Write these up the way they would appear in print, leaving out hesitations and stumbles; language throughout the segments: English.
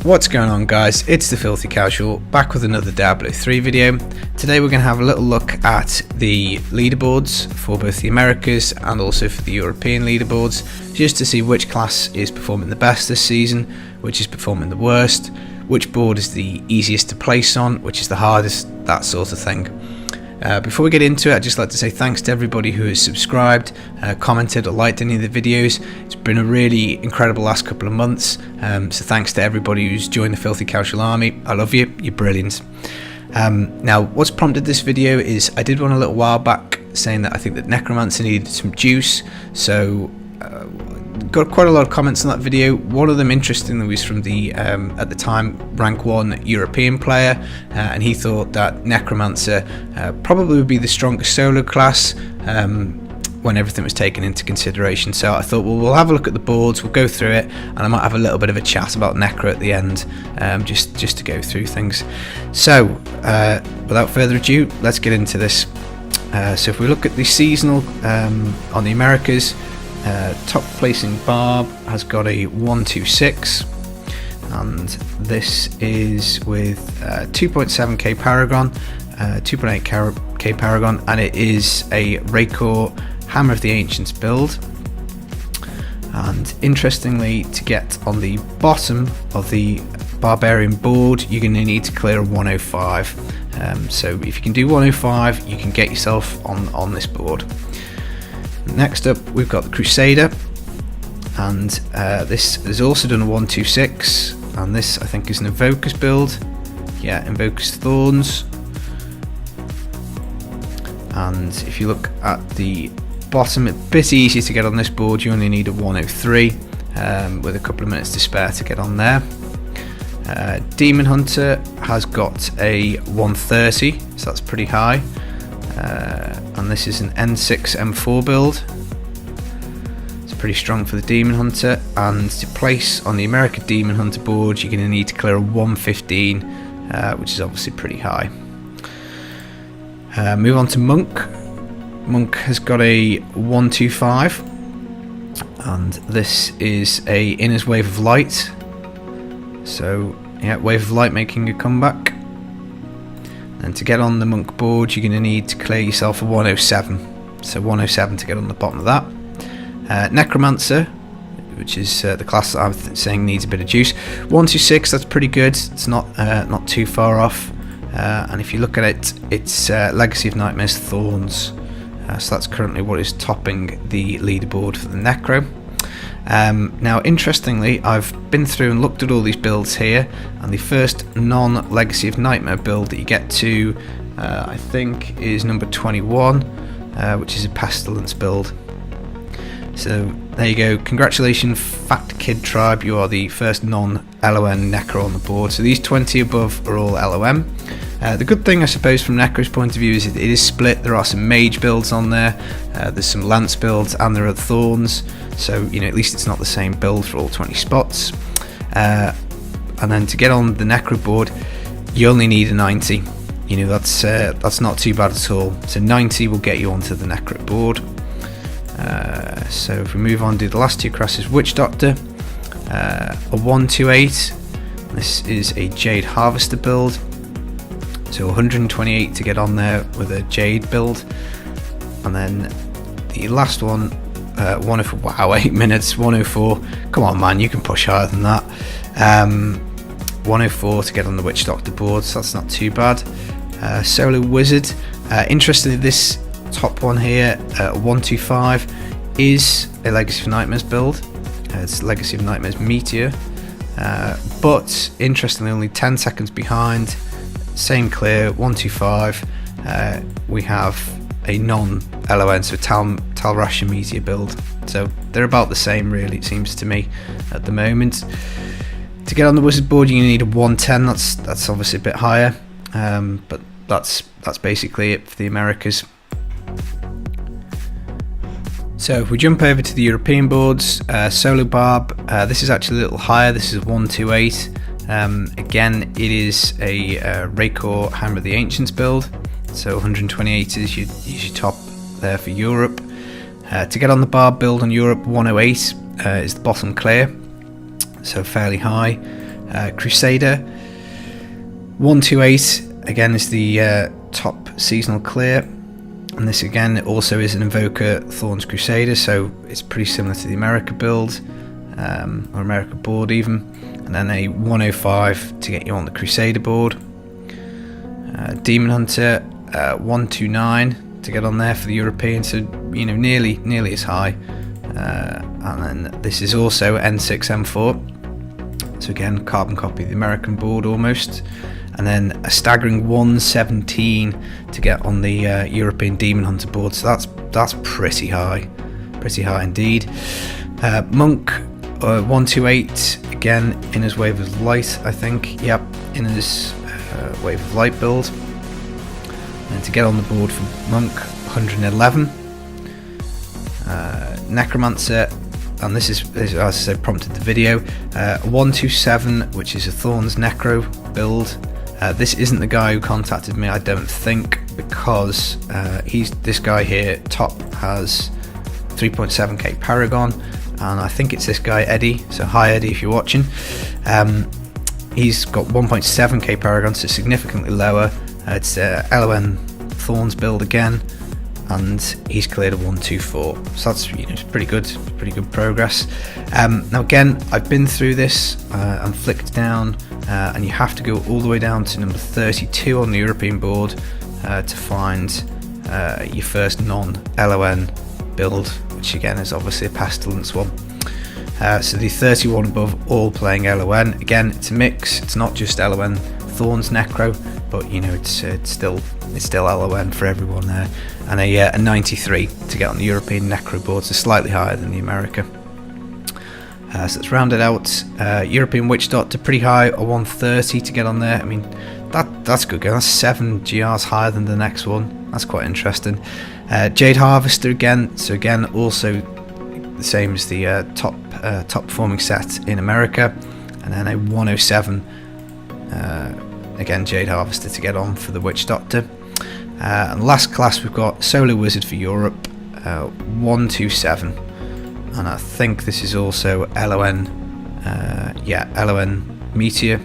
What's going on, guys? It's the Filthy Casual, back with another Diablo 3 video. Today we're going to have a little look at the leaderboards for both the Americas and also for the European leaderboards, just to see which class is performing the best this season, which is performing the worst, which board is the easiest to place on, which is the hardest, that sort of thing. Before we get into it, I'd just like to say thanks to everybody who has subscribed, commented or liked any of the videos. It's been a really incredible last couple of months, so thanks to everybody who's joined the Filthy Casual Army. I love you, you're brilliant. Now, what's prompted this video is I did one a little while back saying that I think that Necromancer needed some juice, so got quite a lot of comments on that video. One of them, interestingly, was from the at the time rank 1 European player, and he thought that Necromancer probably would be the strongest solo class when everything was taken into consideration. So I thought, well, we'll have a look at the boards, we'll go through it, and I might have a little bit of a chat about Necro at the end, just to go through things. So without further ado, let's get into this. So if we look at the seasonal on the Americas, top placing Barb has got a 126, and this is with 2.7k Paragon, 2.8k Paragon, and it is a Raycore Hammer of the Ancients build. And interestingly, to get on the bottom of the Barbarian board, you're going to need to clear a 105. So if you can do 105, you can get yourself on this board. Next up, we've got the Crusader, and this has also done a 126, and this I think is an Invoker's build. Yeah, Invoker's Thorns. And if you look at the bottom, a bit easier to get on this board. You only need a 103 with a couple of minutes to spare to get on there. Demon Hunter has got a 130, so that's pretty high. And this is an N6 M4 build. It's pretty strong for the Demon Hunter, and to place on the American Demon Hunter board, you're going to need to clear a 115, which is obviously pretty high. Move on to Monk. Monk has got a 125, and this is a Inner's Wave of Light. So yeah, Wave of Light making a comeback. And to get on the Monk board, you're going to need to clear yourself a 107. So 107 to get on the bottom of that. Necromancer, which is the class that I'm saying needs a bit of juice. 126, that's pretty good. It's not too far off. And if you look at it, it's Legacy of Nightmares Thorns. So that's currently what is topping the leaderboard for the Necro. Now, interestingly, I've been through and looked at all these builds here, and the first non-Legacy of Nightmare build that you get to, I think, is number 21, which is a Pestilence build. So there you go. Congratulations, Fat Kid Tribe. You are the first non-LON Necro on the board. So these 20 above are all LOM. The good thing, I suppose, from Necro's point of view is it is split. There are some mage builds on there, there's some lance builds, and there are thorns, so at least it's not the same build for all 20 spots. And then to get on the Necro board, you only need a 90. That's not too bad at all. So 90 will get you onto the Necro board. So if we move on to the last two classes, Witch Doctor, a 128. This is a Jade Harvester build. So 128 to get on there with a Jade build. And then the last one, 104, wow, 8 minutes, 104. Come on, man, you can push higher than that. 104 to get on the Witch Doctor board, so that's not too bad. Solo Wizard, interestingly, this top one here, 125, is a Legacy of Nightmares build. It's Legacy of Nightmares Meteor. But interestingly, only 10 seconds behind. Same clear, 125. We have a non-LON, so Tal Rasha Meteor build. So they're about the same, really, it seems to me, at the moment. To get on the Wizard board, you're going to need a 110. That's obviously a bit higher, but that's basically it for the Americas. So if we jump over to the European boards, Solo Barb, this is actually a little higher. This is 128. Again, it is a Raycore Hammer of the Ancients build, so 128 is your top there for Europe. To get on the Barb build on Europe, 108 is the bottom clear, so fairly high. Crusader. 128 again is the top seasonal clear, and this again also is an Invoker Thorns Crusader, so it's pretty similar to the America build, or America board even. And then a 105 to get you on the Crusader board. Demon Hunter 129 to get on there for the European, so nearly as high. And then this is also N6 M4, so again carbon copy of the American board almost. And then a staggering 117 to get on the European Demon Hunter board, so that's pretty high indeed. Monk 128 again in his Wave of Light, I think. Yep, in his Wave of Light build. And to get on the board for Monk, 111. Necromancer, and this is as I said, prompted the video. 127, which is a Thorns Necro build. This isn't the guy who contacted me, I don't think, because this guy here, top, has 3.7k Paragon, and I think it's this guy Eddie. So hi Eddie, if you're watching. He's got 1.7k Paragon, so significantly lower. It's LON Thorns build again, and he's cleared a 124, so that's it's pretty good progress. Now again, I've been through this and flicked down, and you have to go all the way down to number 32 on the European board to find your first non-LON build, which again is obviously a Pestilence one. So the 31 above, all playing LON. Again, it's a mix, it's not just LON Thorns Necro, but it's still LON for everyone there. And a 93 to get on the European Necro board, so slightly higher than the America. So let's round it out. European Witch Doctor pretty high, a 130 to get on there. I mean, that's good going. That's 7 GRs higher than the next one. That's quite interesting. Jade Harvester again, so again also the same as the top performing set in America. And then a 107, again Jade Harvester to get on for the Witch Doctor. And last class we've got Solar Wizard for Europe, 127, and I think this is also LON, LON Meteor.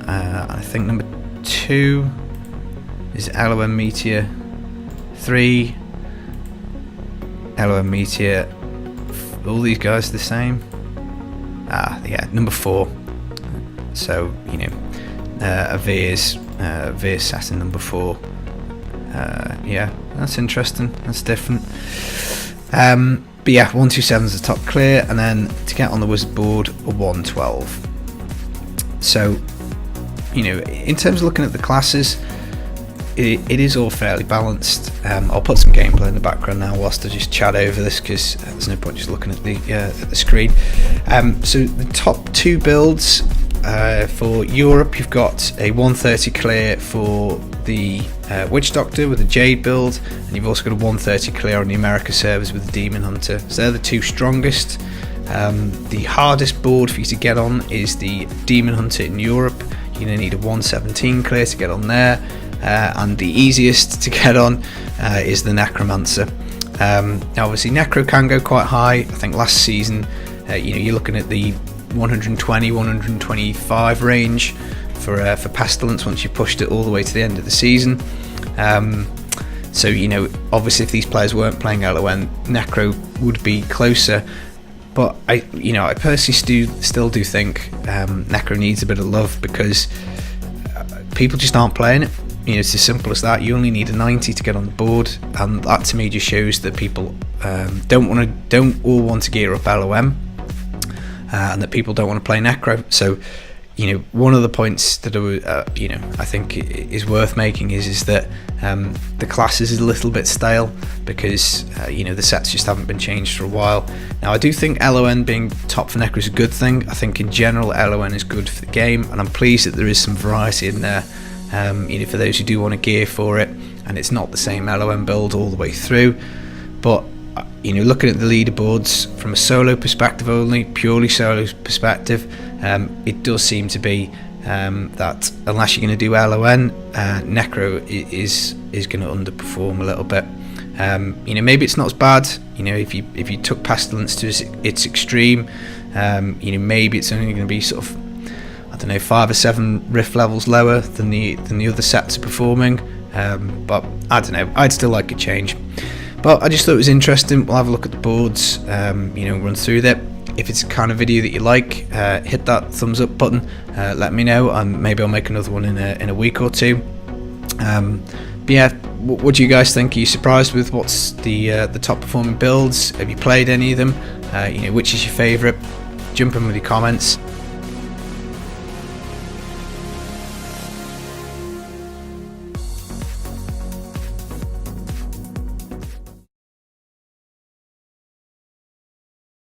I think number 2 is LON Meteor, 3 LON Meteor. All these guys are the same. Number 4. So a Veers set in number 4. That's interesting. That's different. But yeah, 127 is the top clear, and then to get on the Wizard board, a 112. So, in terms of looking at the classes, it is all fairly balanced. I'll put some gameplay in the background now whilst I just chat over this, because there's no point just looking at the screen. So the top 2 builds for Europe, you've got a 130 clear for the Witch Doctor with the Jade build, and you've also got a 130 clear on the America servers with the Demon Hunter. So they're the 2 strongest. The hardest board for you to get on is the Demon Hunter in Europe. You're going to need a 117 clear to get on there, and the easiest to get on is the Necromancer. Now obviously Necro can go quite high. I think last season you're looking at the 120, 125 range for Pestilence once you've pushed it all the way to the end of the season. So obviously if these players weren't playing LON, Necro would be closer, but I personally still do think Necro needs a bit of love, because people just aren't playing it. It's as simple as that. You only need a 90 to get on the board, and that to me just shows that people don't all want to gear up LOM, and that people don't want to play Necro. So one of the points that I think is worth making is that the classes is a little bit stale, because the sets just haven't been changed for a while. Now I do think LON being top for Necro is a good thing. I think in general LON is good for the game, and I'm pleased that there is some variety in there. For those who do want to gear for it, and it's not the same LON build all the way through. But looking at the leaderboards from a solo perspective only, purely solo perspective, it does seem to be that unless you're going to do LON, Necro is going to underperform a little bit. Maybe it's not as bad. If you took Pestilence to its extreme, maybe it's only going to be sort of, don't know, 5 or 7 rift levels lower than the other sets are performing. But I don't know, I'd still like a change. But I just thought it was interesting. We'll have a look at the boards, run through that. If it's the kind of video that you like, hit that thumbs up button. Let me know, and maybe I'll make another one in a week or two. But yeah, what do you guys think? Are you surprised with what's the top performing builds? Have you played any of them? Which is your favourite? Jump in with your comments.